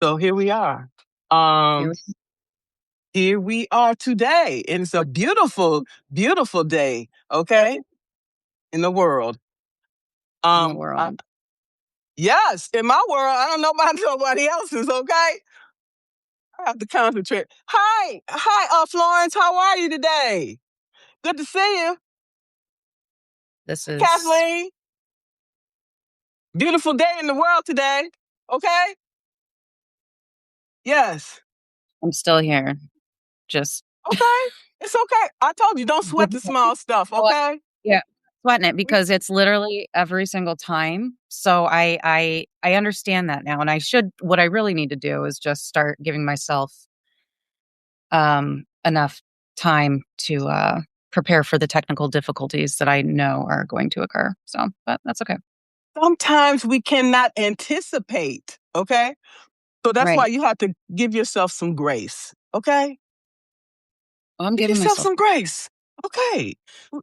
So here we are. Here Um, Here we are today. And it's a beautiful, beautiful day, okay, in the world. in the I, world. yes, in my world, I don't know about nobody else's, okay? I have to concentrate. Hi, Florence, how are you today? Good to see you. This is, Kathleen, beautiful day in the world today, okay? Yes, I'm still here. Just okay. It's okay. I told you, don't sweat the difficulty. small stuff, Well, okay? yeah, sweating it We, because it's literally every single time. So I understand that now, and what I really need to do is just start giving myself enough time to prepare for the technical difficulties that I know are going to occur. So, but that's okay. Sometimes we cannot anticipate, okay? So that's why Right. you have to give yourself some grace, okay? Well, I'm Give giving yourself myself. some grace. Okay.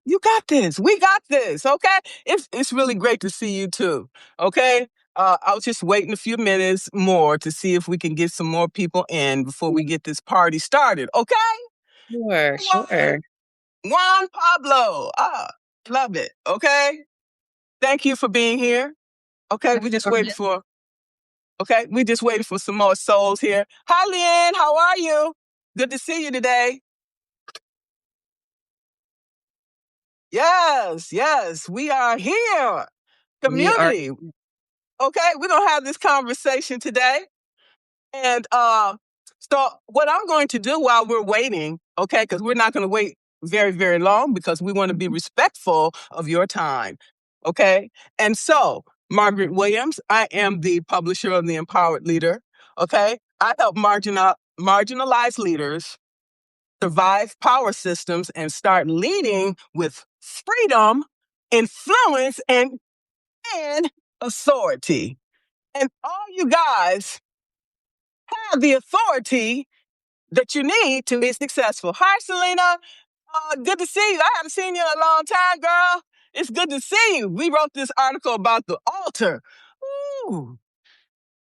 You got this. We got this, okay? It's really great to see you too, okay? I was just waiting a few minutes more to see if we can get some more people in before we get this party started, okay? Sure, Juan, sure. Juan Pablo. Love it, okay? Thank you for being here. Okay, Of we just waiting course. for Okay, we just waiting for some more souls here. Hi, Leanne. How are you? Good to see you today. Yes, we are here. We are. Community. Okay, we're gonna have this conversation today. And so what I'm going to do while we're waiting, okay, because we're not gonna wait very, very long because we want to be respectful of your time. Okay. And so, Margaret Williams, I am the publisher of The Empowered Leader. Okay. I help marginalized leaders survive power systems and start leading with freedom, influence, and authority. And all you guys have the authority that you need to be successful. Hi, Selena. Good to see you. I haven't seen you in a long time, girl. It's good to see you. We wrote this article about the altar. Ooh,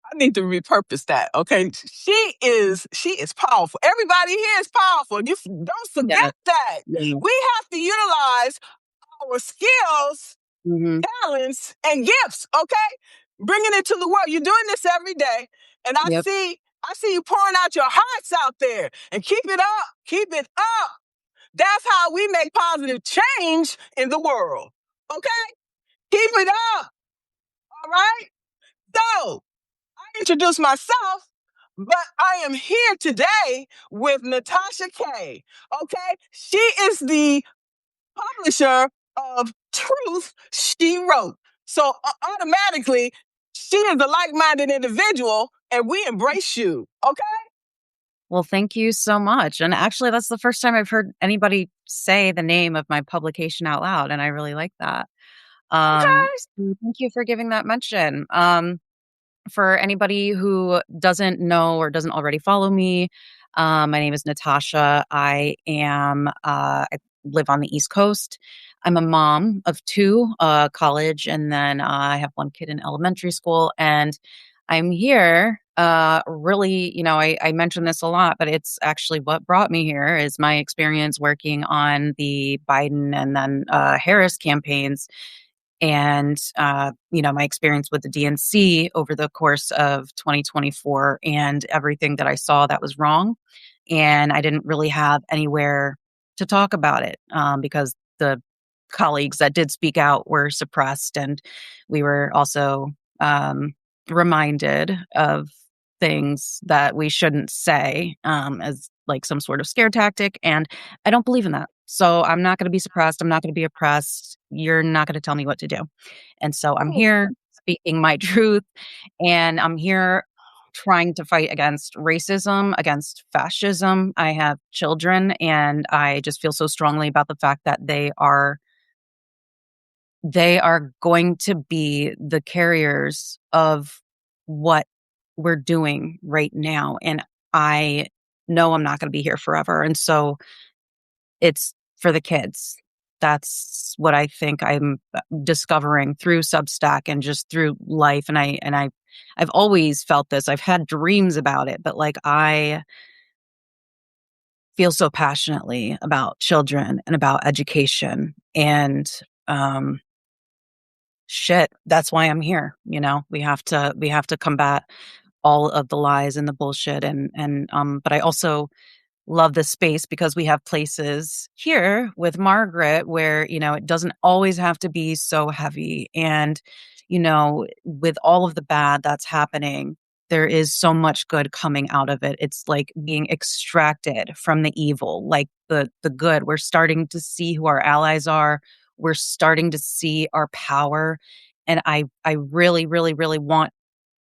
I need to repurpose that. Okay, she is powerful. Everybody here is powerful. Don't Yeah. forget that. Yeah. We have to utilize our skills, Hmm. talents, and gifts. Okay, bringing it to the world. You're doing this every day, and Yep. I see you pouring out your hearts out there. And keep it up. Keep it up. That's how we make positive change in the world. Okay, keep it up. All right. So introduce myself, but I am here today with Natasha K. Okay, she is the publisher of Truth She Wrote. So automatically, she is a like-minded individual, and we embrace you. Okay, Well, thank you so much. And actually, that's the first time I've heard anybody say the name of my publication out loud, and I really like that. okay. So thank you for giving that mention. For anybody who doesn't know or doesn't already follow me, my name is Natasha. I live on the East Coast. I'm a mom of two, college, and then I have one kid in elementary school. And I'm here, really, I mention this a lot, but it's actually what brought me here is my experience working on the Biden and then Harris campaigns and my experience with the DNC over the course of 2024 and everything that I saw that was wrong. And I didn't really have anywhere to talk about it because the colleagues that did speak out were suppressed, and we were also reminded of things that we shouldn't say as like some sort of scare tactic. And I don't believe in that. So I'm not going to be suppressed. I'm not going to be oppressed. You're not going to tell me what to do. And so I'm Oh, here speaking my truth, and I'm here trying to fight against racism, against fascism. I have children, and I just feel so strongly about the fact that they are going to be the carriers of what we're doing right now. And I know I'm not going to be here forever. And so it's for the kids. that's what I think I'm discovering through Substack and just through life. And I've always felt this. I've had dreams about it, but like I feel so passionately about children and about education and um shit, that's why I'm here. We have to combat all of the lies and the bullshit and but I also love this space because we have places here with Margaret where, it doesn't always have to be so heavy. And, with all of the bad that's happening, there is so much good coming out of it. It's like being extracted from the evil, like the good. We're starting to see who our allies are. We're starting to see our power. And I really, really, really want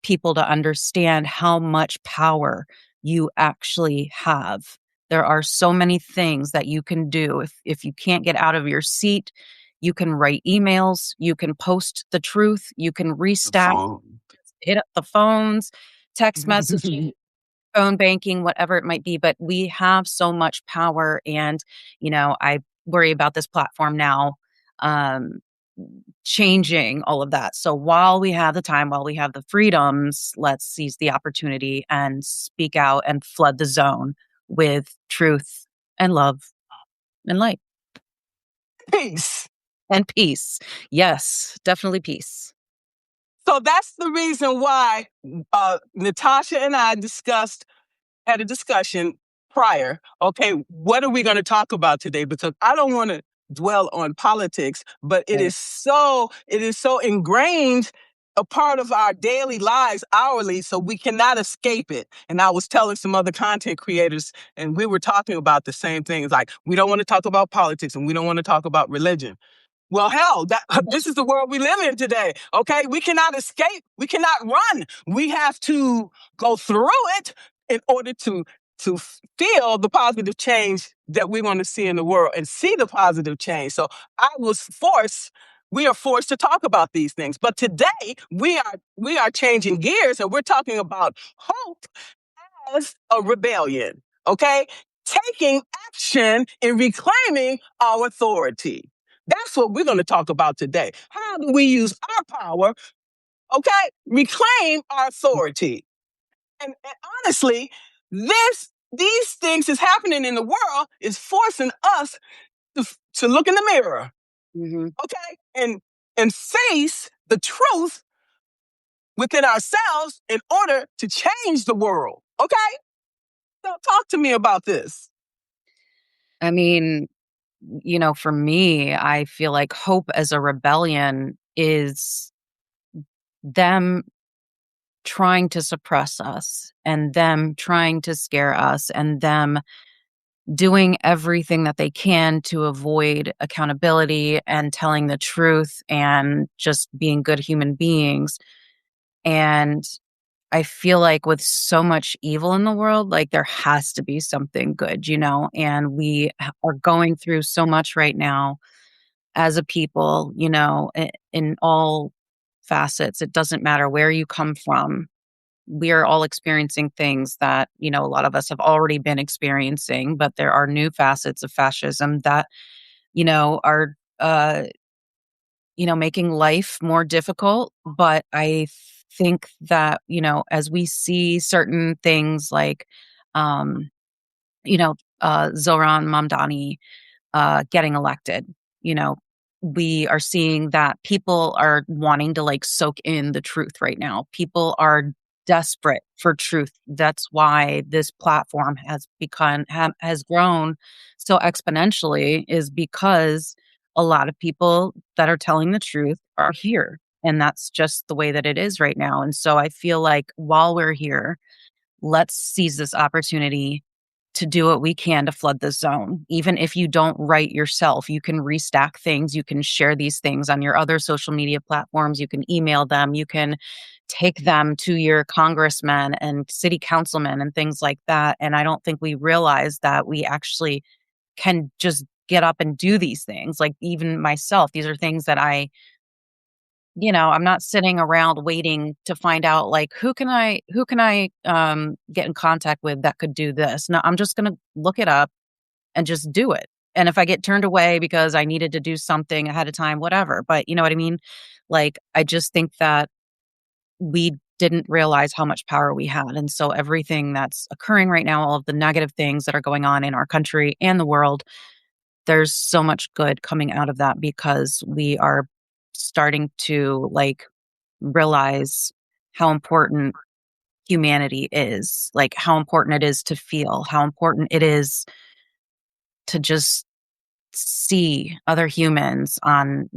people to understand how much power you actually have. There are so many things that you can do. If you can't get out of your seat, you can write emails, you can post the truth, you can The restack, phone. hit up the phones, text messaging, phone banking, whatever it might be. But we have so much power. And, I worry about this platform now um, changing all of that. So while we have the time, while we have the freedoms, let's seize the opportunity and speak out and flood the zone with truth and love and light Peace. and peace. Yes, definitely peace. So that's the reason why Natasha and I had a discussion prior. Okay, what are we going to talk about today? Because I don't want to dwell on politics, but it is so ingrained a part of our daily lives hourly, so we cannot escape it. And I was telling some other content creators, and we were talking about the same thing. It's like, we don't want to talk about politics and we don't want to talk about religion. Well, hell, this is the world we live in today. Okay, we cannot escape. We cannot run. We have to go through it in order to feel the positive change that we want to see in the world and see the positive change. So we are forced to talk about these things. But today we are changing gears and we're talking about hope as a rebellion. Okay, taking action in reclaiming our authority. That's what we're going to talk about today. How do we use our power, okay, reclaim our authority? And honestly, these things is happening in the world is forcing us to look in the mirror, Hmm. okay, and face the truth within ourselves in order to change the world. Okay, so talk to me about this. I mean, for me, I feel like hope as a rebellion is them trying to suppress us and them trying to scare us and them doing everything that they can to avoid accountability and telling the truth and just being good human beings. And I feel like with so much evil in the world, like there has to be something good, and we are going through so much right now as a people, in all facets. It doesn't matter where you come from. We are all experiencing things that, a lot of us have already been experiencing, but there are new facets of fascism that, are, making life more difficult. But I think that, as we see certain things like, um, Zoran Mamdani getting elected. You know, we are seeing that people are wanting to like soak in the truth right now. People are desperate for truth. That's why this platform has grown so exponentially, is because a lot of people that are telling the truth are here. And that's just the way that it is right now. And so I feel like while we're here, let's seize this opportunity to do what we can to flood the zone. Even if you don't write yourself, you can restack things. You can share these things on your other social media platforms. You can email them. You can take them to your congressmen and city councilmen and things like that. And I don't think we realize that we actually can just get up and do these things. Like even myself, these are things that I'm not sitting around waiting to find out like who can I get in contact with that could do this. No, I'm just going to look it up and just do it. And if I get turned away because I needed to do something ahead of time, whatever. But you know what I mean? Like, I just think that we didn't realize how much power we had. And so everything that's occurring right now, all of the negative things that are going on in our country and the world, there's so much good coming out of that because we are starting to like realize how important humanity is, like how important it is to feel, how important it is to just see other humans on,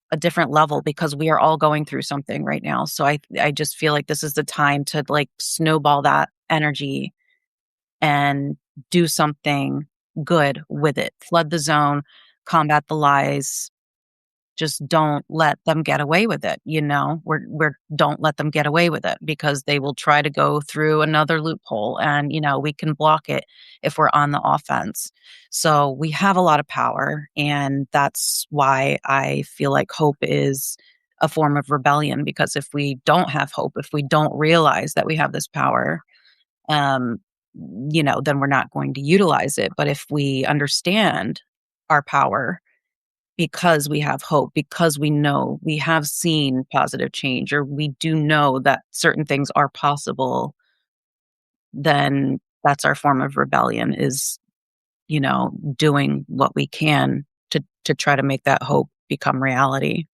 a different level because we are all going through something right now. So I just feel like this is the time to like snowball that energy and do something good with it. Flood the zone, combat the lies, just don't let them get away with it. We're don't let them get away with it because they will try to go through another loophole, and we can block it if we're on the offense. So we have a lot of power, and that's why I feel like hope is a form of rebellion, because if we don't have hope, if we don't realize that we have this power, um then we're not going to utilize it. But if we understand our power, because we have hope, because we know we have seen positive change, or we do know that certain things are possible, then that's our form of rebellion, is, doing what we can to try to make that hope become reality.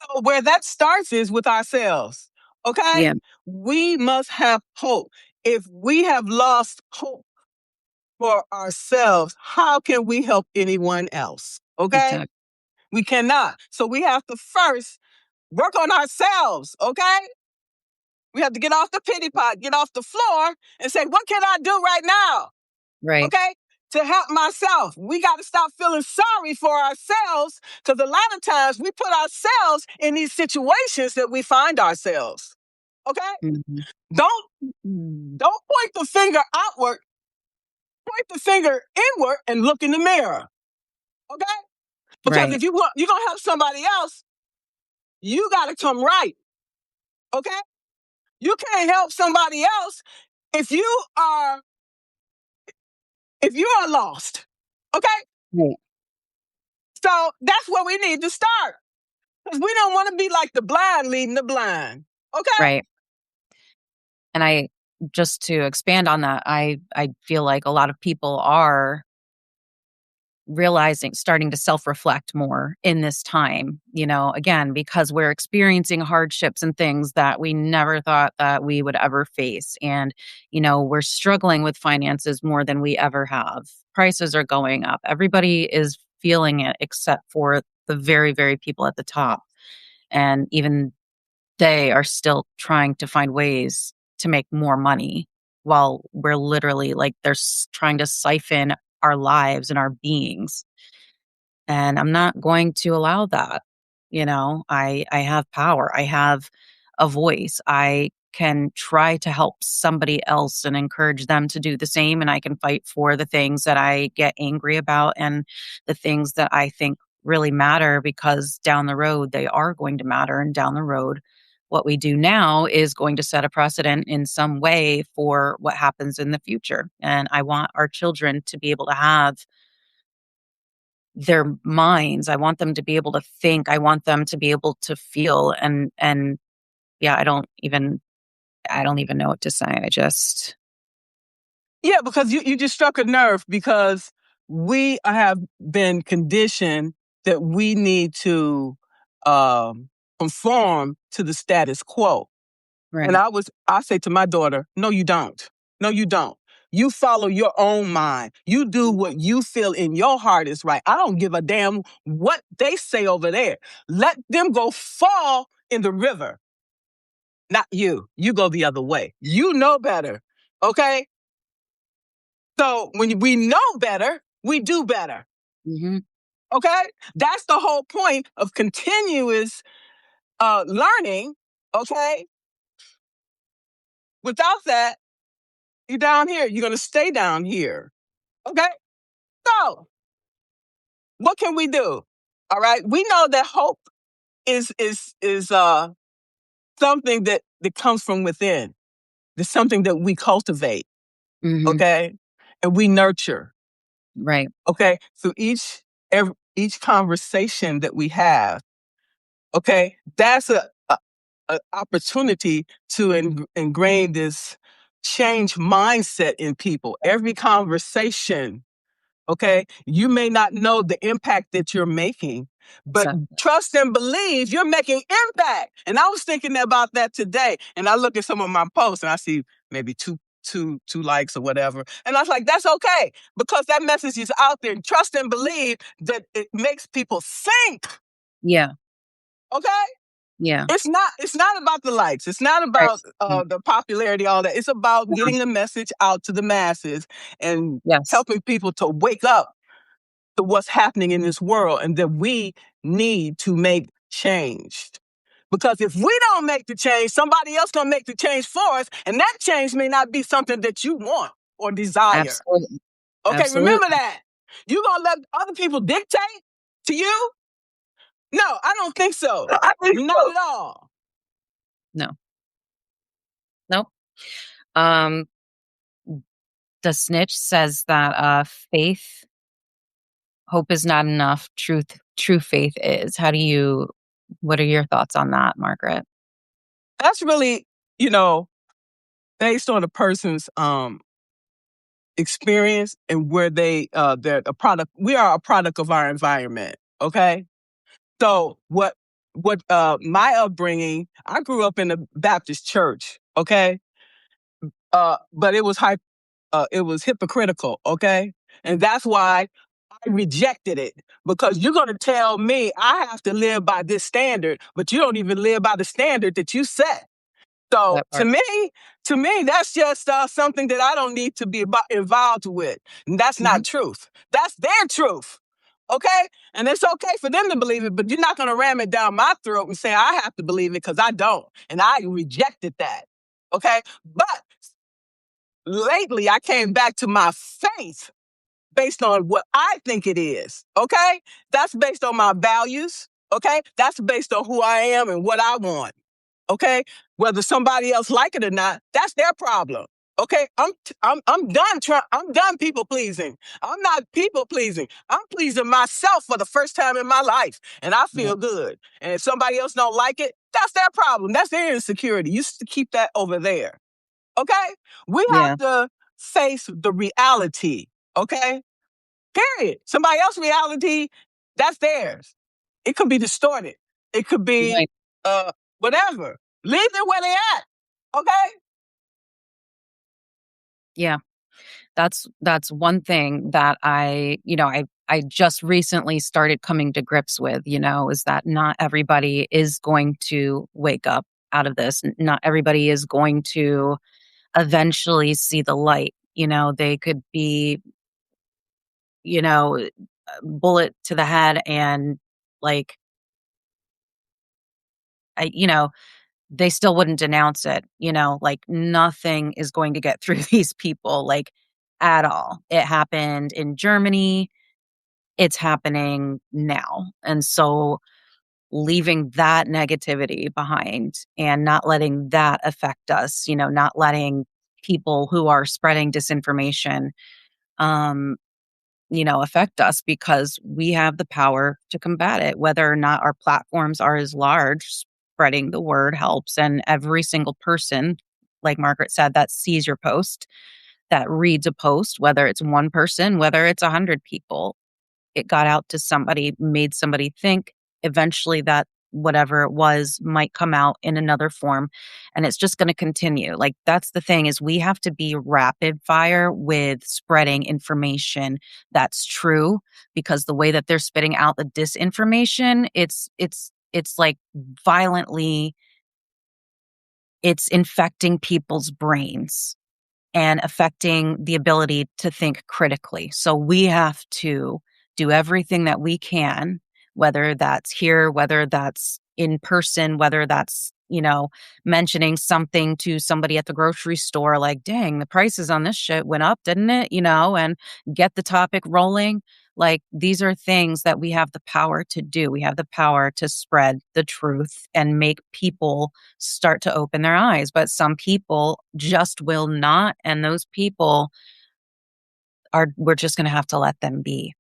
So where that starts is with ourselves. Okay? Yeah, We must have hope. If we have lost hope for ourselves, how can we help anyone else? Okay? exactly. We cannot. So we have to first work on ourselves. Okay? We have to get off the pity pot, get off the floor, and say, what can I do right now? Right. Okay? To help myself. We got to stop feeling sorry for ourselves, because a lot of times we put ourselves in these situations that we find ourselves. Okay? Mhm. Don't point the finger outward, point the finger inward and look in the mirror. Okay? Because Right. if you're gonna help somebody else, you gotta come right. Okay? You can't help somebody else if are you are lost. Okay? Right. So that's where we need to start. Because we don't want to be like the blind leading the blind. Okay? Right. And I just to expand on that, I feel like a lot of people are realizing, starting to self-reflect more in this time, again, because we're experiencing hardships and things that we never thought that we would ever face. And, we're struggling with finances more than we ever have. Prices are going up. Everybody is feeling it except for the very, very people at the top. And even they are still trying to find ways to make more money while we're literally like trying to siphon our lives and our beings. And I'm not going to allow that. I have power. I have a voice. I can try to help somebody else and encourage them to do the same. And I can fight for the things that I get angry about and the things that I think really matter, because down the road, they are going to matter. And down the road, what we do now is going to set a precedent in some way for what happens in the future. And I want our children to be able to have their minds. I want them to be able to think. I want them to be able to feel. And yeah, I don't even know what to say. I just Yeah, because you just struck a nerve, because we have been conditioned that we need to conform to the status quo. And right. I say to my daughter, no, you don't. No, you don't. You follow your own mind. You do what you feel in your heart is right. I don't give a damn what they say over there. Let them go fall in the river. Not you. You go the other way. You know better. Okay? So when we know better, we do better. Hmm. Okay? That's the whole point of continuous learning. Okay? Without that, you're down here. You're going to stay down here. Okay? So, what can we do? All right? We know that hope is something that comes from within. It's something that we cultivate, Hmm. okay? And we nurture. Right. Okay. So each conversation that we have, okay, that's a opportunity to ingrain this change mindset in people. Every conversation, okay, you may not know the impact that you're making, but Exactly. trust and believe you're making impact. And I was thinking about that today, and I look at some of my posts and I see maybe two likes or whatever, and I was like, that's okay, because that message is out there. Trust and believe that it makes people think. Yeah. Okay, Yeah. it's not about the likes. It's not Right. about the popularity, all that. It's about Yeah. getting the message out to the masses and Yes. helping people to wake up to what's happening in this world, and that we need to make change. Because if we don't make the change, somebody else gonna make the change for us, and that change may not be something that you want or desire. Absolutely. Okay, remember Absolutely. that. You gonna let other people dictate to you? No, I don't think so. I think Not so. at all. No. Nope. Um, the snitch says that faith, hope is not enough. True faith is. What are your thoughts on that, Margaret? That's really, you know, based on a person's experience and where they're a product. We are a product of our environment. Okay. So what my upbringing, I grew up in a Baptist church, okay? But it was hypocritical, okay? And that's why I rejected it, because you're going to tell me I have to live by this standard, but you don't even live by the standard that you set. So That part. to me, that's just something that I don't need to be involved with. And that's Mhm. not truth. That's their truth. Okay? And it's okay for them to believe it, but you're not going to ram it down my throat and say I have to believe it, because I don't. And I rejected that. Okay? But lately, I came back to my faith based on what I think it is. Okay? That's based on my values. Okay? That's based on who I am and what I want. Okay, whether somebody else like it or not, that's their problem. Okay, I'm done trying. I'm done people pleasing. I'm not people pleasing. I'm pleasing myself for the first time in my life, and I Yeah. feel good. And if somebody else don't like it, that's their problem. That's their insecurity. You should keep that over there. Okay, we have Yeah. to face the reality. Okay, period. Somebody else's reality, that's theirs. It could be distorted. It could be Right. uh whatever. Leave them where they at. Okay? Yeah. That's one thing that I just recently started coming to grips with, is that not everybody is going to wake up out of this. Not everybody is going to eventually see the light. They could be, a bullet to the head and like I, they still wouldn't denounce it, like nothing is going to get through these people, like at all. It happened in Germany. It's happening now. And so leaving that negativity behind and not letting that affect us, not letting people who are spreading disinformation, um, affect us, because we have the power to combat it, whether or not our platforms are as large. Spreading the word helps. And every single person, like Margaret said, that sees your post, that reads a post, whether it's one person, whether it's 100 people, it got out to somebody, made somebody think. Eventually, that whatever it was might come out in another form, and it's just going to continue. Like, that's the thing, is we have to be rapid fire with spreading information that's true, because the way that they're spitting out the disinformation, it's like violently, it's infecting people's brains and affecting the ability to think critically. So we have to do everything that we can, whether that's here, whether that's in person, whether that's, mentioning something to somebody at the grocery store, like, dang, the prices on this shit went up, didn't it? And get the topic rolling. Like, these are things that we have the power to do. We have the power to spread the truth and make people start to open their eyes. But some people just will not. And those people, we're just going to have to let them be.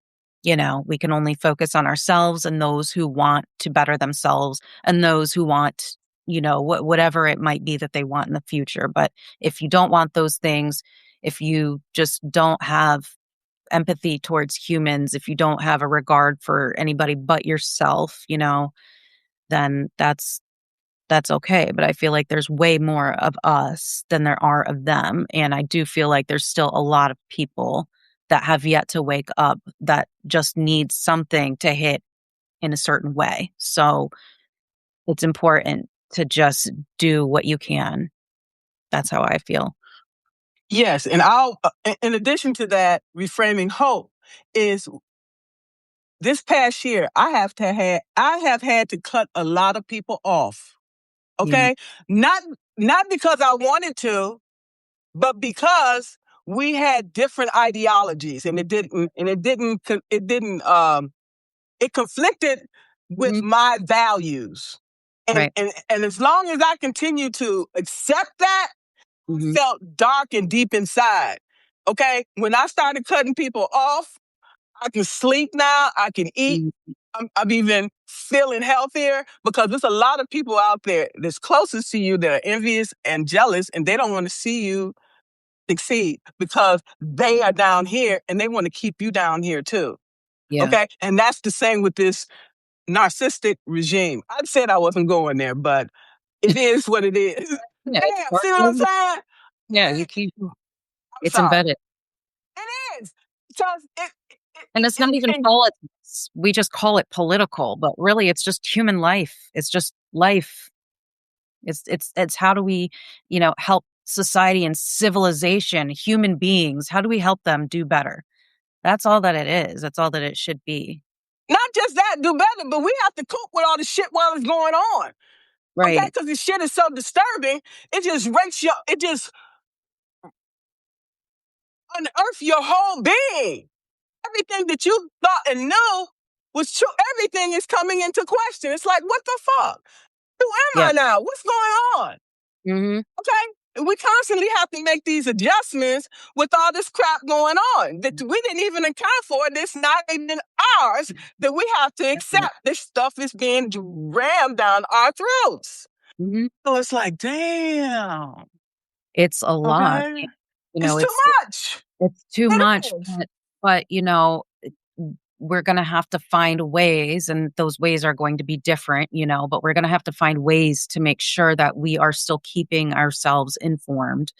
You know, we can only focus on ourselves and those who want to better themselves and those who want, you know, whatever it might be that they want in the future. But if you don't want those things, if you just don't have empathy towards humans, if you don't have a regard for anybody but yourself, you know, then that's okay. But I feel like there's way more of us than there are of them. And I do feel like there's still a lot of people that have yet to wake up that just need something to hit in a certain way. So it's important to just do what you can. That's how I feel. Yes, and in addition to that, reframing hope is this past year, I have had to cut a lot of people off. Yeah. Okay, not not because I wanted to, but because we had different ideologies, and it conflicted with Mhm. my values, Right. and as long as I continue to accept that, Hmm. felt dark and deep inside. Okay, when I started cutting people off, I can sleep now. I can eat. I'm even feeling healthier because there's a lot of people out there that's closest to you that are envious and jealous, and they don't want to see you succeed because they are down here and they want to keep you down here too. Yeah. Okay. And that's the same with this narcissistic regime. I said I wasn't going there, but it is what it is. Yeah. It's Damn, part see what I'm of, saying? yeah. You keep, I'm it's sorry. embedded. It is. Because And it's not even and politics. We just call it political, but really it's just human life. It's just life. It's how do we, you know, help society and civilization, human beings, how do we help them do better? That's all that it is. That's all that it should be. not just that, do better, but we have to cope with all the shit while it's going on. Okay, Right. because the shit is so disturbing, it just unearth your whole being. Everything that you thought and knew was true. Everything is coming into question. It's like, what the fuck? Who am Yeah. I now? What's going on? Mhm. Okay. And we constantly have to make these adjustments with all this crap going on that we didn't even account for. This not even ours that we have to accept. This stuff is being rammed down our throats. Mhm. So it's like, damn. It's a lot. Okay. You It's know, too much. it's too It much, is. but you know, we're going to have to find ways, and those ways are going to be different, you know, but we're going to have to find ways to make sure that we are still keeping ourselves informed,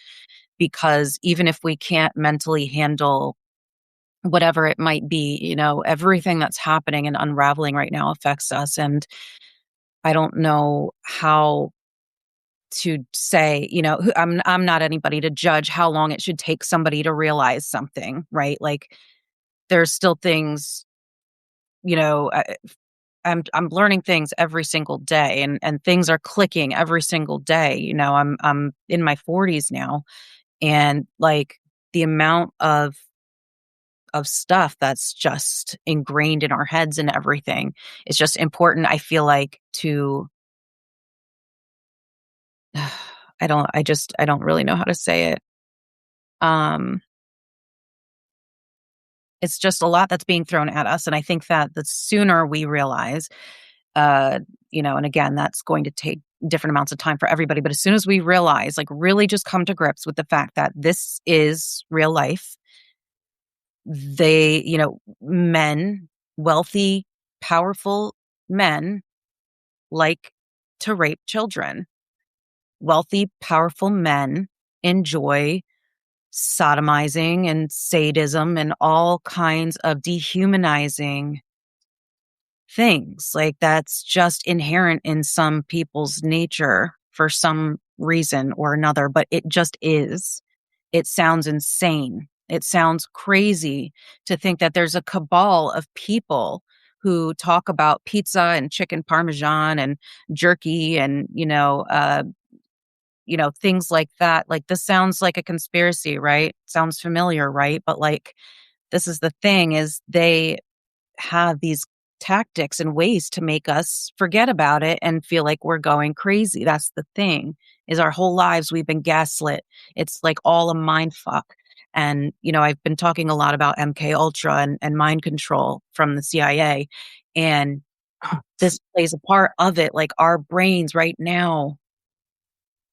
because even if we can't mentally handle whatever it might be, you know, everything that's happening and unraveling right now affects us. And I don't know how to say, you know, I'm not anybody to judge how long it should take somebody to realize something, right? Like there's still things, you know, I'm learning things every single day, and things are clicking every single day. You know, I'm in my 40s now, and like the amount of stuff that's just ingrained in our heads and everything is just important. I feel like to I don't really know how to say it. Um it's just a lot that's being thrown at us, and I think that the sooner we realize, uh you know, and again, that's going to take different amounts of time for everybody, but as soon as we realize, like really just come to grips with the fact that this is real life, they, you know, men, wealthy, powerful men like to rape children. Wealthy, powerful men enjoy sodomizing and sadism and all kinds of dehumanizing things. Like that's just inherent in some people's nature for some reason or another, but it just is. It sounds insane. It sounds crazy to think that there's a cabal of people who talk about pizza and chicken parmesan and jerky and, you know, things like that. Like this sounds like a conspiracy, right? Sounds familiar, right? But like this is the thing, is they have these tactics and ways to make us forget about it and feel like we're going crazy. That's the thing, is our whole lives we've been gaslit. It's like all a mind fuck. And, I've been talking a lot about MK Ultra and mind control from the CIA. And this plays a part of it. Like our brains right now,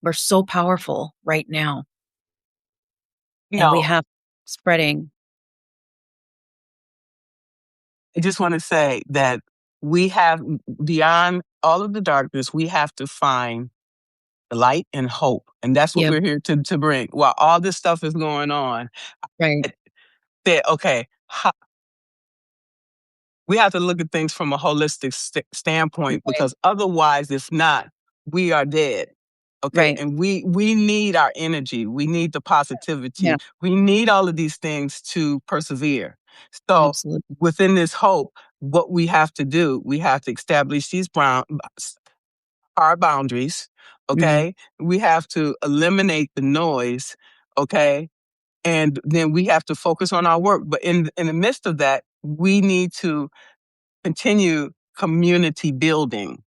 we're so powerful right now. And we No, have spreading. I just want to say that we have, beyond all of the darkness, we have to find light and hope. And that's what Yeah, we're here to bring. While all this stuff is going on, right, that, okay, we have to look at things from a holistic standpoint, right, because otherwise, if not, we are dead. Okay. right. And we need our energy. We need the Yeah, positivity. We need all of these things to persevere. So absolutely. within this hope, what we have to do, we have to establish these our boundaries. Hmm. Okay. We have to eliminate the noise. Okay. And then we have to focus on our work. But in the midst of that, we need to continue community building.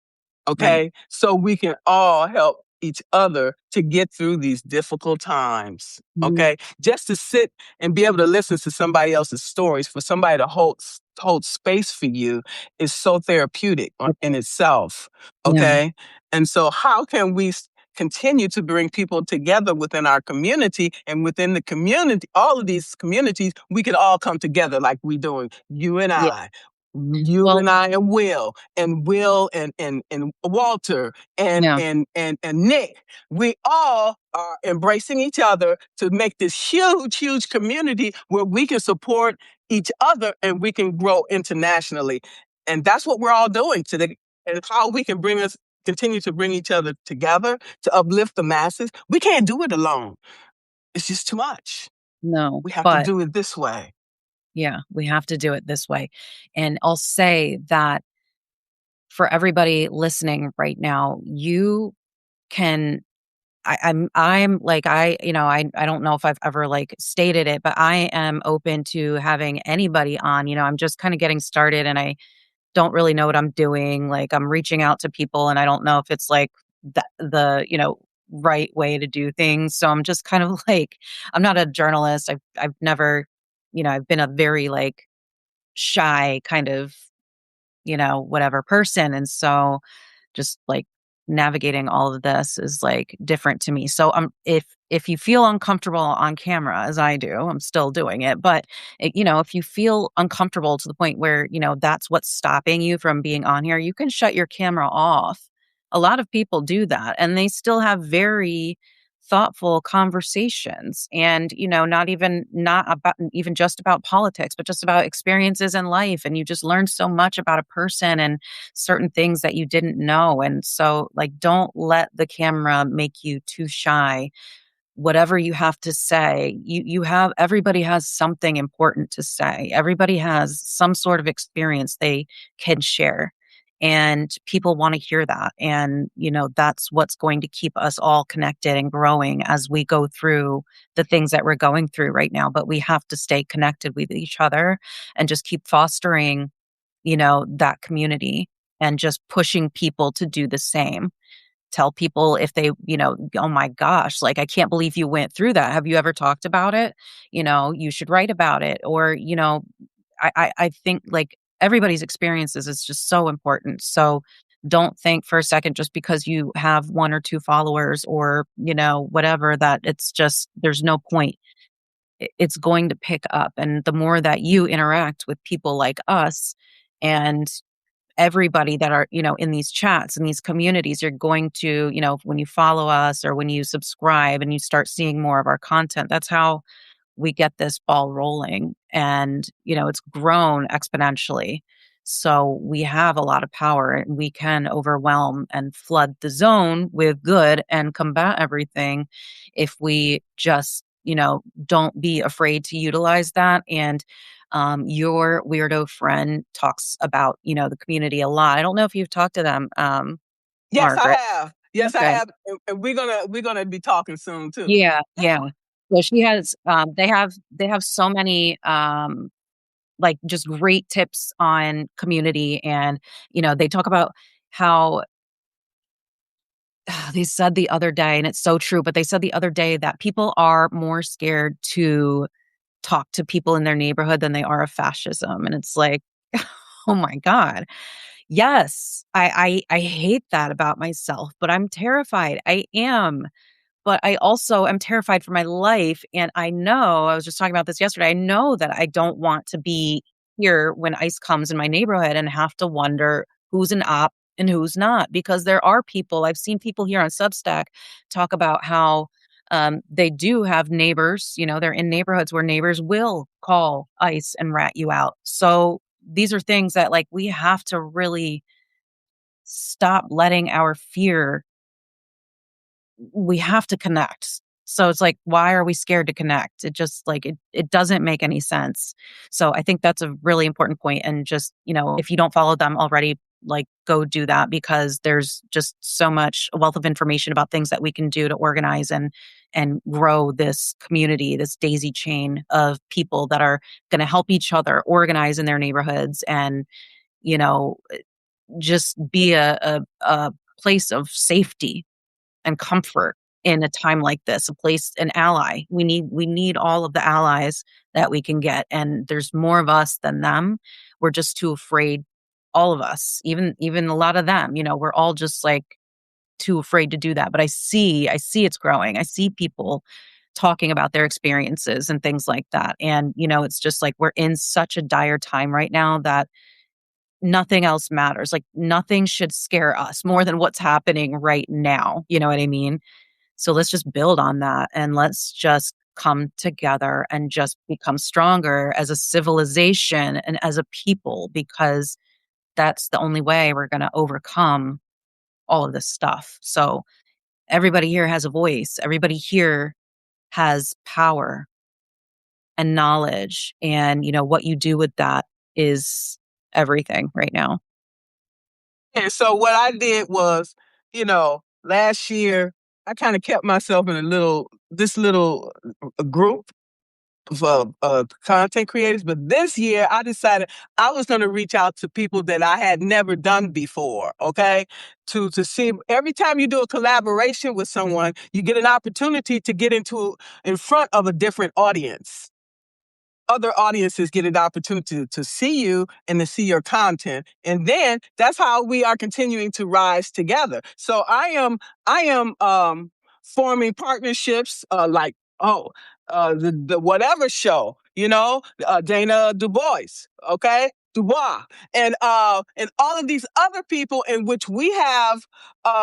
Right. Okay. So we can all help each other to get through these difficult times. Mhm. Okay. Just to sit and be able to listen to somebody else's stories, for somebody to hold space for you, is so therapeutic in itself. Yeah, Okay. And so how can we continue to bring people together within our community, and within the community, all of these communities, we can all come together like we doing, yeah. you Well, and I and Will and Walter yeah, and Nick. We all are embracing each other to make this huge community where we can support each other and we can grow internationally. And that's what we're all doing today. And how we can continue to bring each other together to uplift the masses. We can't do it alone. It's just too much. no, We have to but do it this way. yeah, we have to do it this way. And I'll say that for everybody listening right now, you can I'm like I don't know if I've ever like stated it, but I am open to having anybody on. I'm just kind of getting started and I don't really know what I'm doing. Like I'm reaching out to people and I don't know if it's like the right way to do things. So I'm just kind of like I'm not a journalist. I've never, I've been a very like shy kind of, whatever person. And so just like navigating all of this is like different to me. So if you feel uncomfortable on camera as I do, I'm still doing it, but if you feel uncomfortable to the point where, that's what's stopping you from being on here, you can shut your camera off. A lot of people do that and they still have very thoughtful conversations and not about even just about politics but just about experiences in life, and you just learn so much about a person and certain things that you didn't know. And so, like, don't let the camera make you too shy. Whatever you have to say, you have everybody has something important to say. Everybody has some sort of experience they can share. And people want to hear that. And, that's what's going to keep us all connected and growing as we go through the things that we're going through right now. But we have to stay connected with each other and just keep fostering that community and just pushing people to do the same. Tell people if they, oh my gosh, like, I can't believe you went through that. Have you ever talked about it? You should write about it. Or, I think like everybody's experiences is just so important. So don't think for a second just because you have one or two followers or, whatever, that it's just, there's no point. It's going to pick up. And the more that you interact with people like us, and everybody that are, in these chats and these communities, you're going to, when you follow us or when you subscribe and you start seeing more of our content, that's how we get this ball rolling. And, it's grown exponentially. So we have a lot of power and we can overwhelm and flood the zone with good and combat everything if we just, don't be afraid to utilize that. And your weirdo friend talks about, the community a lot. I don't know if you've talked to them, Yes, I Margaret. have. Yes, I Okay. have. And we're gonna be talking soon too. Yeah, yeah. So she has, they have so many, like just great tips on community and, they talk about how they said the other day, and it's so true, but they said the other day that people are more scared to talk to people in their neighborhood than they are of fascism. And it's like, oh my God. Yes, I hate that about myself, but I'm terrified. I am. But I also am terrified for my life, and I know I was just talking about this yesterday, I know that I don't want to be here when ICE comes in my neighborhood and have to wonder who's an op and who's not, because there are people I've seen people here on Substack talk about how, they do have neighbors, they're in neighborhoods where neighbors will call ICE and rat you out. So, these are things that, like, we have to really stop letting our fear we have to connect. So it's like, why are we scared to connect? It just like it doesn't make any sense. So I think that's a really important point. And just, if you don't follow them already, like go do that, because there's just so much a wealth of information about things that we can do to organize and grow this community, this daisy chain of people that are going to help each other organize in their neighborhoods and, you know, just be a place of safety and comfort in a time like this, an ally. We need all of the allies that we can get. And there's more of us than them. We're just too afraid, all of us, even a lot of them, we're all just like too afraid to do that. But I see it's growing. I see people talking about their experiences and things like that. And, it's just like we're in such a dire time right now that nothing else matters. Like nothing should scare us more than what's happening right now. You know what I mean? So let's just build on that and let's just come together and just become stronger as a civilization and as a people, because that's the only way we're going to overcome all of this stuff. So everybody here has a voice. Everybody here has power and knowledge. And, what you do with that is everything right now. And so what I did was, last year I kind of kept myself in this little group of content creators. But this year I decided I was going to reach out to people that I had never done before. Okay. To see, every time you do a collaboration with someone, you get an opportunity to get in front of a different audience. Other audiences get an opportunity to see you and to see your content. And then that's how we are continuing to rise together. So I am forming partnerships like, the whatever show, Dana Du Bois, okay? Dubois, and all of these other people in which we have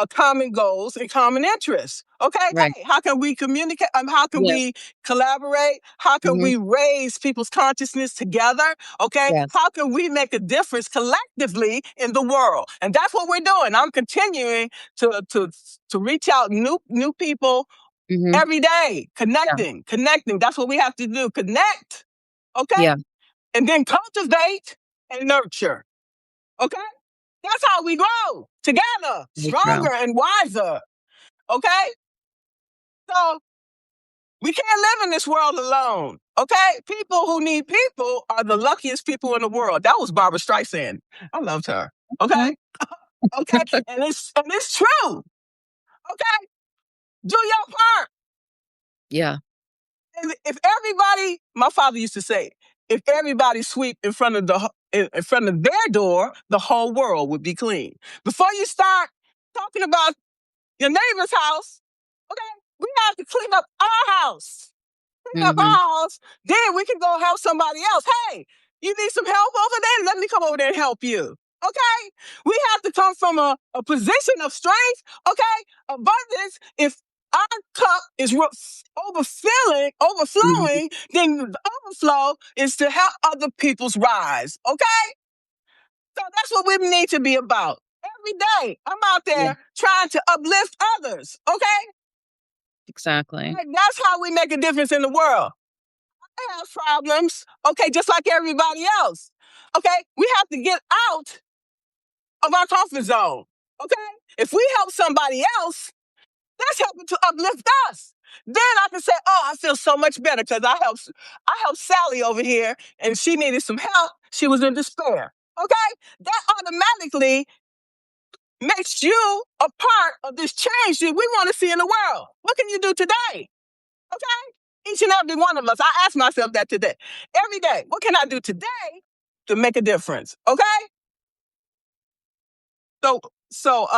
common goals and common interests. Okay, Right. hey, how can we communicate? How can Yeah. we collaborate? How can Hmm. we raise people's consciousness together? Okay, Yes. how can we make a difference collectively in the world? And that's what we're doing. I'm continuing to reach out new people Hmm. every day, Yeah. connecting. That's what we have to do. Connect. Okay, Yeah. and then cultivate and nurture. Okay, that's how we grow together, Very true. stronger and wiser. Okay, so we can't live in this world alone. Okay, people who need people are the luckiest people in the world. That was Barbara Streisand. I loved her. Mhm. Okay, okay, and it's true. Okay, do your part. Yeah. And if everybody, my father used to say, if everybody sweep in front of in front of their door, the whole world would be clean. Before you start talking about your neighbor's house, okay, we have to clean up our house. Clean up Hmm. our house, then we can go help somebody else. Hey, you need some help over there? Let me come over there and help you. Okay? We have to come from a position of strength, okay? Abundance. If our cup is Hmm. overflowing, then the overflow is to help other people's rise. Okay? So that's what we need to be about. Every day, I'm out Yeah. there trying to uplift others. Okay? Exactly. That's how we make a difference in the world. I have problems, okay, just like everybody else. Okay, we have to get out of our comfort zone. Okay, if we help somebody else, that's helping to uplift us. Then I can say, "Oh, I feel so much better because I helped Sally over here, and she needed some help. She was in despair." Okay, that automatically makes you a part of this change that we want to see in the world. What can you do today? Okay, Each and every one of us. I ask myself that today. Every day. What can I do today to make a difference? Okay? So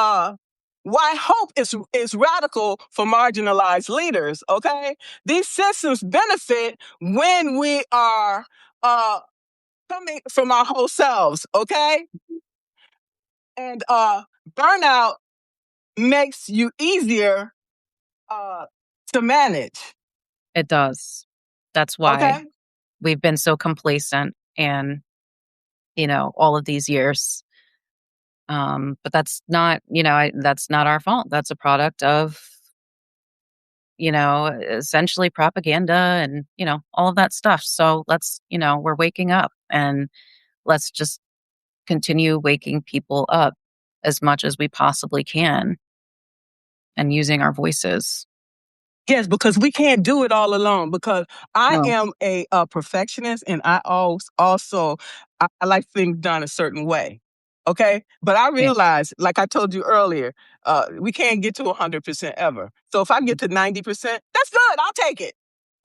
why hope is radical for marginalized leaders, okay? These systems benefit when we are coming from our whole selves, okay? And burnout makes you easier to manage, It does. That's why okay? we've been so complacent and, all of these years. But that's not, that's not our fault. That's a product of, essentially propaganda and, all of that stuff. So let's, we're waking up and let's just continue waking people up as much as we possibly can and using our voices. Yes, because we can't do it all alone. Because I No. am a perfectionist, and I also I like things done a certain way. Okay, but I Yeah. realize, like I told you earlier, we can't get to 100% ever. So if I get to 90%, that's good. I'll take it.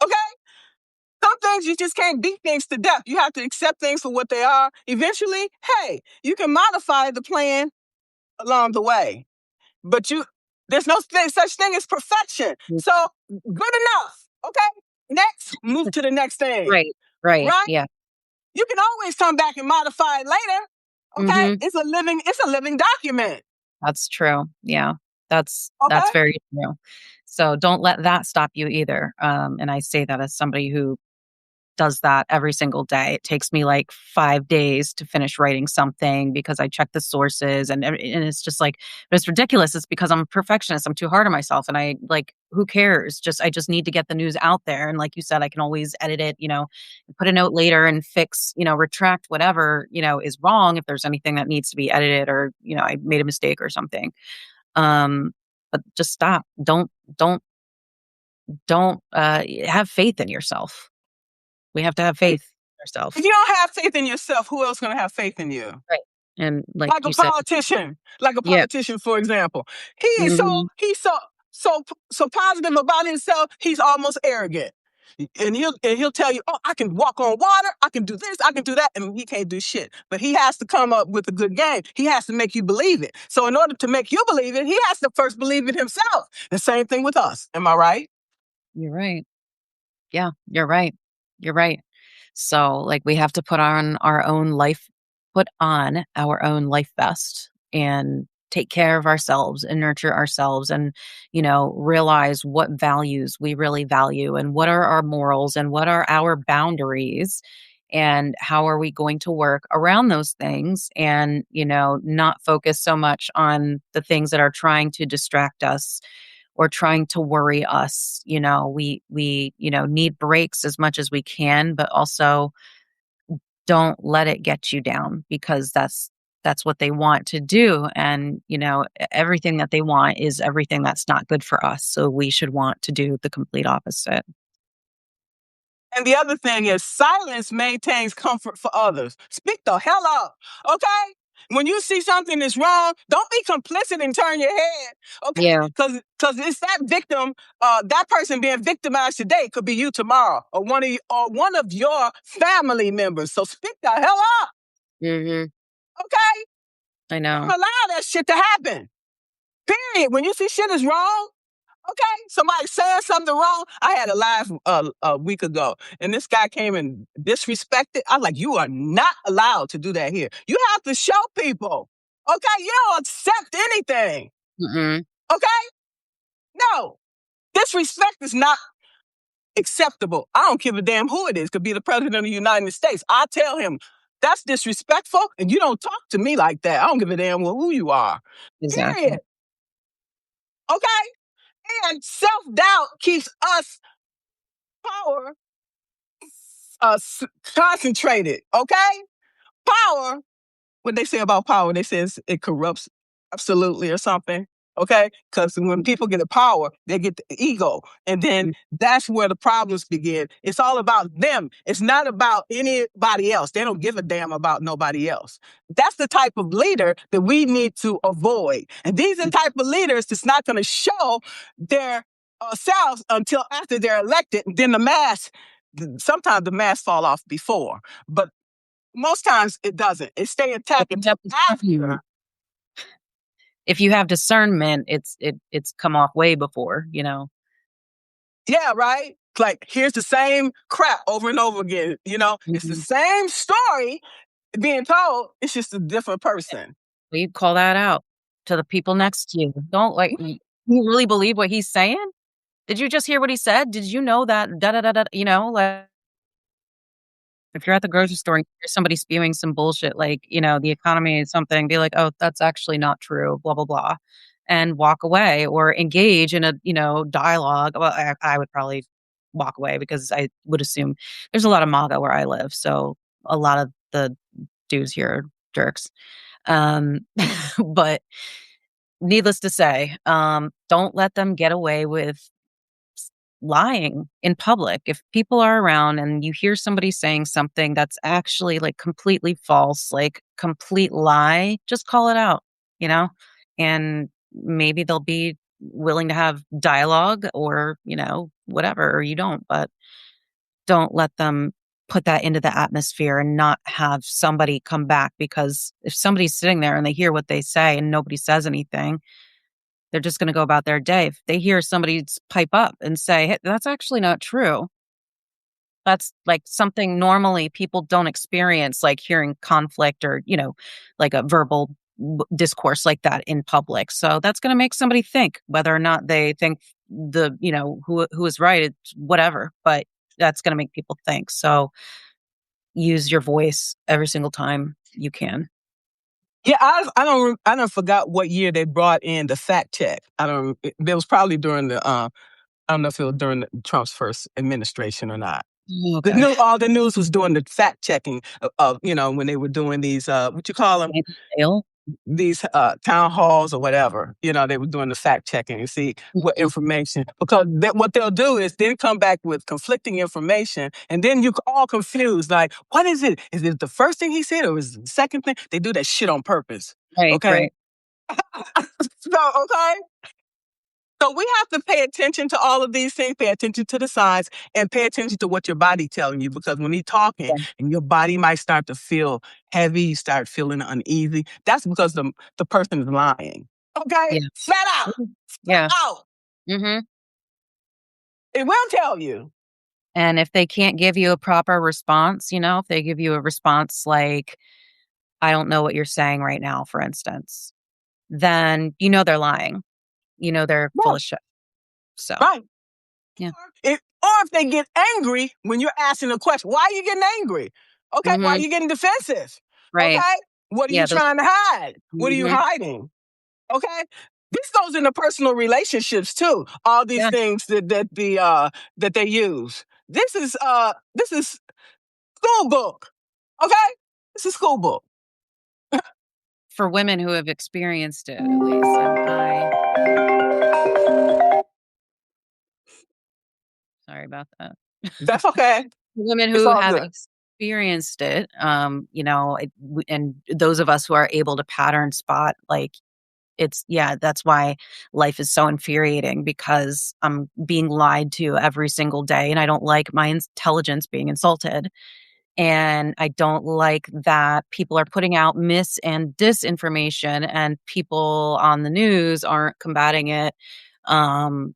Okay. Some things you just can't beat things to death. You have to accept things for what they are. Eventually, hey, you can modify the plan along the way. But there's no such thing as perfection. Mm. So good enough. Okay. Next, move to the next thing. Right. Right. Right? Yeah. You can always come back and modify it later. Okay. Hmm. It's a living document. That's true. Yeah. That's Okay. very true. So don't let that stop you either. And I say that as somebody who does that every single day. It takes me like 5 days to finish writing something because I check the sources and it's just like, but it's ridiculous. It's because I'm a perfectionist. I'm too hard on myself and I like, who cares? I just need to get the news out there. And like you said, I can always edit it, put a note later and fix, retract whatever, is wrong if there's anything that needs to be edited or, I made a mistake or something. Um, but just stop. Don't have faith in yourself. We have to have faith in If ourselves. you don't have faith in yourself, who else going to have faith in you? Right. And like like a you said, politician, like a yeah. politician, for example. He is so Mhm. he's so so so positive about himself. He's almost arrogant, and he'll tell you, "Oh, I can walk on water. I can do this. I can do that," and he can't do shit. But he has to come up with a good game. He has to make you believe it. So in order to make you believe it, he has to first believe it himself. The same thing with us. Am I right? You're right. Yeah, you're right. You're right. So, like, we have to put on our own life best and take care of ourselves and nurture ourselves and, realize what values we really value and what are our morals and what are our boundaries and how are we going to work around those things and, not focus so much on the things that are trying to distract us or trying to worry us. We need breaks as much as we can, but also don't let it get you down because that's what they want to do. And, everything that they want is everything that's not good for us. So we should want to do the complete opposite. And the other thing is silence maintains comfort for others. Speak the hell up, okay? When you see something that's wrong, don't be complicit and turn your head, okay? Yeah. Because it's that victim, that person being victimized today could be you tomorrow, or one of your family members. So speak the hell up, Hmm. okay? I know. Don't allow that shit to happen. Period. When you see shit is wrong, okay, somebody saying something wrong. I had a live a week ago, and this guy came and disrespected. I'm like, you are not allowed to do that here. You have to show people, okay? You don't accept anything, Mm-mm. okay? No, disrespect is not acceptable. I don't give a damn who it is. Could be the president of the United States. I tell him that's disrespectful, and you don't talk to me like that. I don't give a damn who you are. Exactly. Period. Okay, and self doubt keeps us power concentrated, okay? Power, what they say about power, they say it corrupts absolutely or something, okay? Because when people get the power, they get the ego. And then that's where the problems begin. It's all about them. It's not about anybody else. They don't give a damn about nobody else. That's the type of leader that we need to avoid. And these are the type of leaders that's not going to show their South until after they're elected. Then the mask, sometimes the masks fall off before, but most times it doesn't. It stay intact until after. If you have discernment, it's come off way before, Yeah, right. Like here's the same crap over and over again. It's the Mhm. same story being told. It's just a different person. Well, you call that out to the people next to you. Don't you really believe what he's saying? Did you just hear what he said? Did you know that da da da da, like if you're at the grocery store and you hear somebody spewing some bullshit like, the economy is something, be like, "Oh, that's actually not true, blah, blah, blah," and walk away or engage in a, dialogue. Well, I would probably walk away because I would assume there's a lot of MAGA where I live, so a lot of the dudes here are jerks. Um, but needless to say, don't let them get away with lying in public. If people are around and you hear somebody saying something that's actually like completely false, like complete lie, just call it out, you know? And maybe they'll be willing to have dialogue or, whatever, or you don't, but don't let them put that into the atmosphere and not have somebody come back, because if somebody's sitting there and they hear what they say and nobody says anything, they're just gonna go about their day. If they hear somebody pipe up and say, "Hey, that's actually not true," that's, like, something normally people don't experience, like hearing conflict or, like a verbal discourse like that in public. So that's gonna make somebody think whether or not they think who is right, it's whatever, but that's gonna make people think. So use your voice every single time you can. Yeah, I don't forgot what year they brought in the fact check. I don't. It was probably during the. I don't know if it was during Trump's first administration or not. Okay. All the news was doing the fact checking of when they were doing these what you call them, Fail? these town halls or whatever. They were doing the fact checking and see what Mhm. information, because what they'll do is then come back with conflicting information, and then you all confused. Like, what is it? Is it the first thing he said, or is it the second thing? They do that shit on purpose. Right, Okay, right. okay. So we have to pay attention to all of these things, pay attention to the signs, and pay attention to what your body telling you. Because when he's talking Yeah. and your body might start to feel heavy, you start feeling uneasy, that's because the person is lying. Okay? Yeah. Flat out. Mhm. Flat Yeah. out. Mhm. It will tell you. And if they can't give you a proper response, if they give you a response like, "I don't know what you're saying right now," for instance, then they're lying. They're full Right. of shit. So, Right. yeah. Or if they get angry when you're asking a question, why are you getting angry? Okay, why are Mhm. you getting defensive? Right. Okay, what are you Yeah, those. trying to hide? What are you Mhm. hiding? Okay, this goes into personal relationships too. All these Yeah. things that they use. This is school book. Okay, this is school book. For women who have experienced it, at least, and sorry about that. That's okay. Women It's who all have good. experienced it, and those of us who are able to pattern spot, like, that's why life is so infuriating, because I'm being lied to every single day, and I don't like my intelligence being insulted. And I don't like that people are putting out mis and disinformation and people on the news aren't combating it, and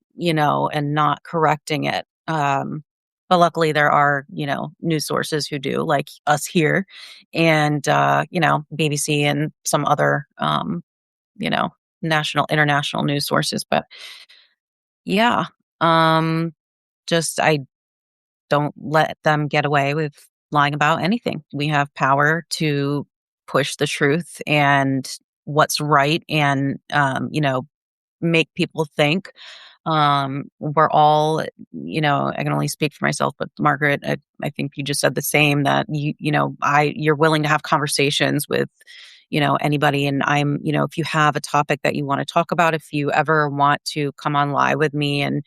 not correcting it. But luckily there are, news sources who do, like us here, and, BBC and some other, you know, national, international news sources. But yeah, um, just I don't let them get away with lying about anything. We have power to push the truth and what's right, and, make people think. We're all, I can only speak for myself, but Margaret, I think you just said the same, that you're willing to have conversations with, anybody. And if you have a topic that you want to talk about, if you ever want to come on live with me and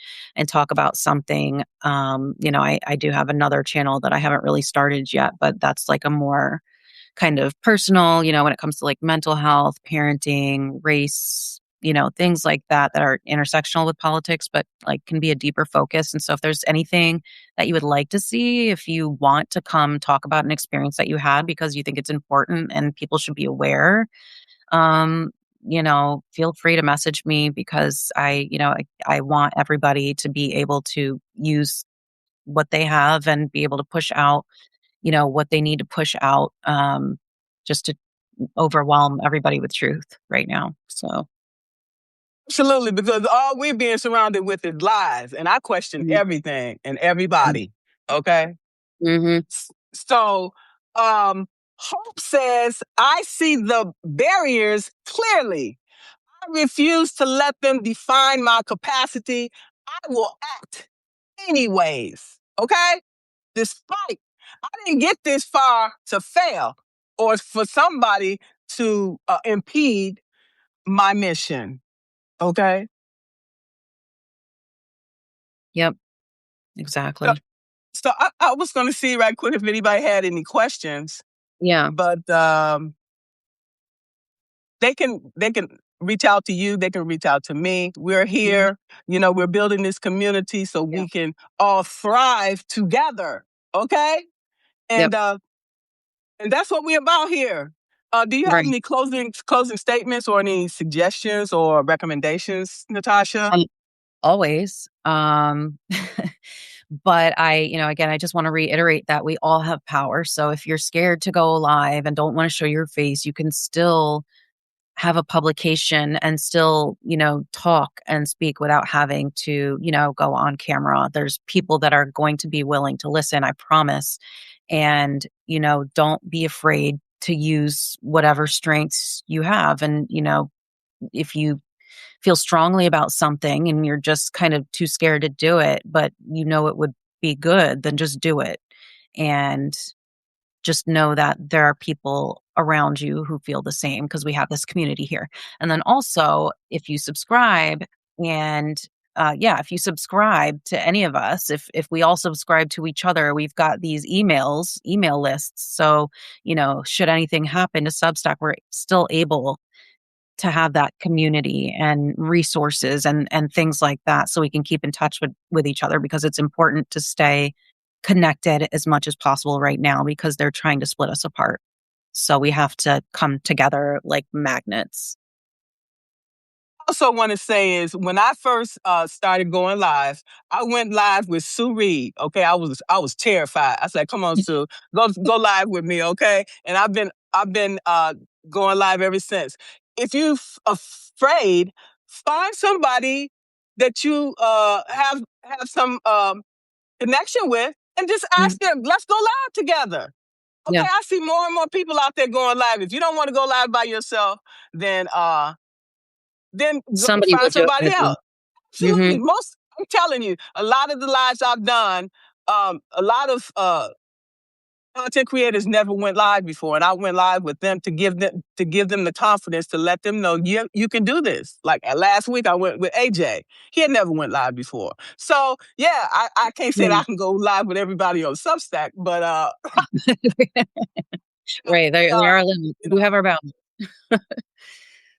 talk about something, I do have another channel that I haven't really started yet, but that's like a more kind of personal, when it comes to like mental health, parenting, race, things like that that are intersectional with politics, but like can be a deeper focus. And so if there's anything that you would like to see, if you want to come talk about an experience that you had because you think it's important and people should be aware, um, feel free to message me because I want everybody to be able to use what they have and be able to push out, what they need to push out, just to overwhelm everybody with truth right now. So, Absolutely, because all we're being surrounded with is lies, and I question mhm, everything and everybody. Okay, mhm, so Hope says, "I see the barriers clearly. I refuse to let them define my capacity. I will act anyways." Okay, despite I didn't get this far to fail or for somebody to impede my mission. Okay. yep, So, exactly. I was going to see right quick if anybody had any questions, Yeah, but they can reach out to you. They can reach out to me. We're mhm, here. We're building this community so yeah, we can all thrive together. Okay, yep, and that's what we're about here. Do you have right. any closing statements or any suggestions or recommendations, Natasha? Um, always. But again, I just want to reiterate that we all have power. So if you're scared to go live and don't want to show your face, you can still have a publication and still, talk and speak without having to, go on camera. There's people that are going to be willing to listen, I promise. And, don't be afraid to use whatever strengths you have. And, if you feel strongly about something and you're just kind of too scared to do it, but it would be good, then just do it. And just know that there are people around you who feel the same because we have this community here. And then also, if you subscribe and if you subscribe to any of us, if we all subscribe to each other, we've got these email lists. So, should anything happen to Substack, we're still able to have that community and resources and things like that so we can keep in touch with each other because it's important to stay connected as much as possible right now because they're trying to split us apart. So we have to come together like magnets. Also want to say is when I first started going live, I went live with Sue Reed. Okay, I was terrified. I said, "Come on, Sue, go live with me." Okay, and I've been going live ever since. If you're afraid, find somebody that you have some connection with, and just Mhm. ask them. Let's go live together. Okay, Yeah. I see more and more people out there going live. If you don't want to go live by yourself, then Somebody will find do it somebody with you. else. Hmm. Absolutely. I'm telling you, a lot of the lives I've done, a lot of content creators never went live before, and I went live with them to give them the confidence to let them know you can do this. Like last week, I went with AJ. He had never went live before, so yeah, I can't say that Yeah. I can go live with everybody on Substack, but Right. There uh, are limits. you We do know, have our boundaries.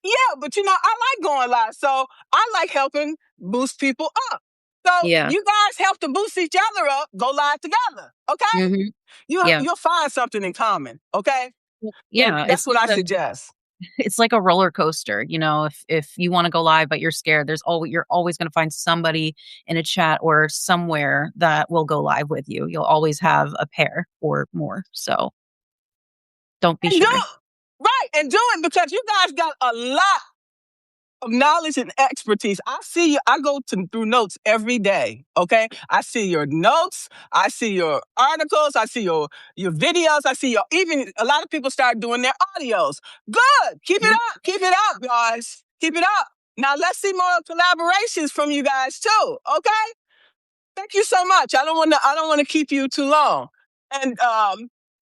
yeah, but I like going live, so I like helping boost people up. So Yeah. you guys help to boost each other up. Go live together, okay? Hmm. You Yeah. you'll find something in common, okay? And Yeah. that's what I suggest. It's like a roller coaster, if you wanna go live, but you're scared, you're always gonna find somebody in a chat or somewhere that will go live with you. You'll always have a pair or more, so don't be And do shy. it. Right, and do it because you guys got a lot of knowledge and expertise. I see you. I go through notes every day. Okay, I see your notes. I see your articles. I see your videos. I see your even a lot of people start doing their audios. Good. Keep it Mhm. up. Keep it up, guys. Keep it up. Now let's see more collaborations from you guys too. Okay. Thank you so much. I don't want to keep you too long. And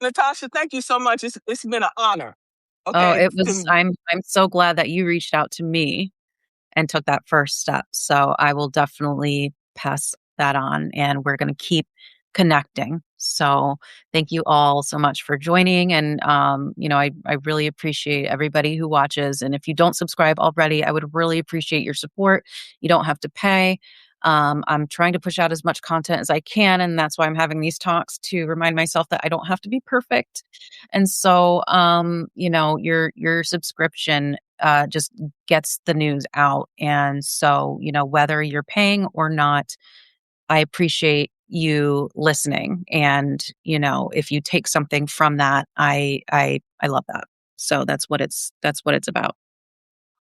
Natasha, thank you so much. It's been an honor. Oh, Okay. it was I'm so glad that you reached out to me and took that first step, so I will definitely pass that on, and we're gonna keep connecting. So thank you all so much for joining. And, I really appreciate everybody who watches. And if you don't subscribe already, I would really appreciate your support. You don't have to pay. I'm trying to push out as much content as I can. And that's why I'm having these talks to remind myself that I don't have to be perfect. And so, your subscription just gets the news out. And so, whether you're paying or not, I appreciate you listening. And, if you take something from that, I love that. So that's what it's about.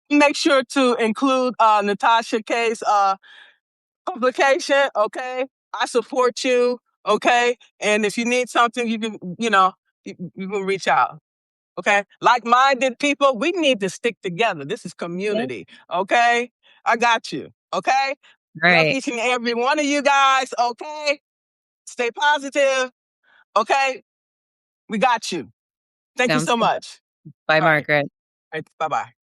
Make sure to include Natasha K's publication. Okay, I support you. Okay, and if you need something, you can you can reach out. Okay, like-minded people, we need to stick together. This is Yeah. community. Okay, I got you. Okay, love Right. each and every one of you guys. Okay, stay positive. Okay, we got you. Thank you Sounds so good. much. Bye, All right. Margaret. All right. Bye bye.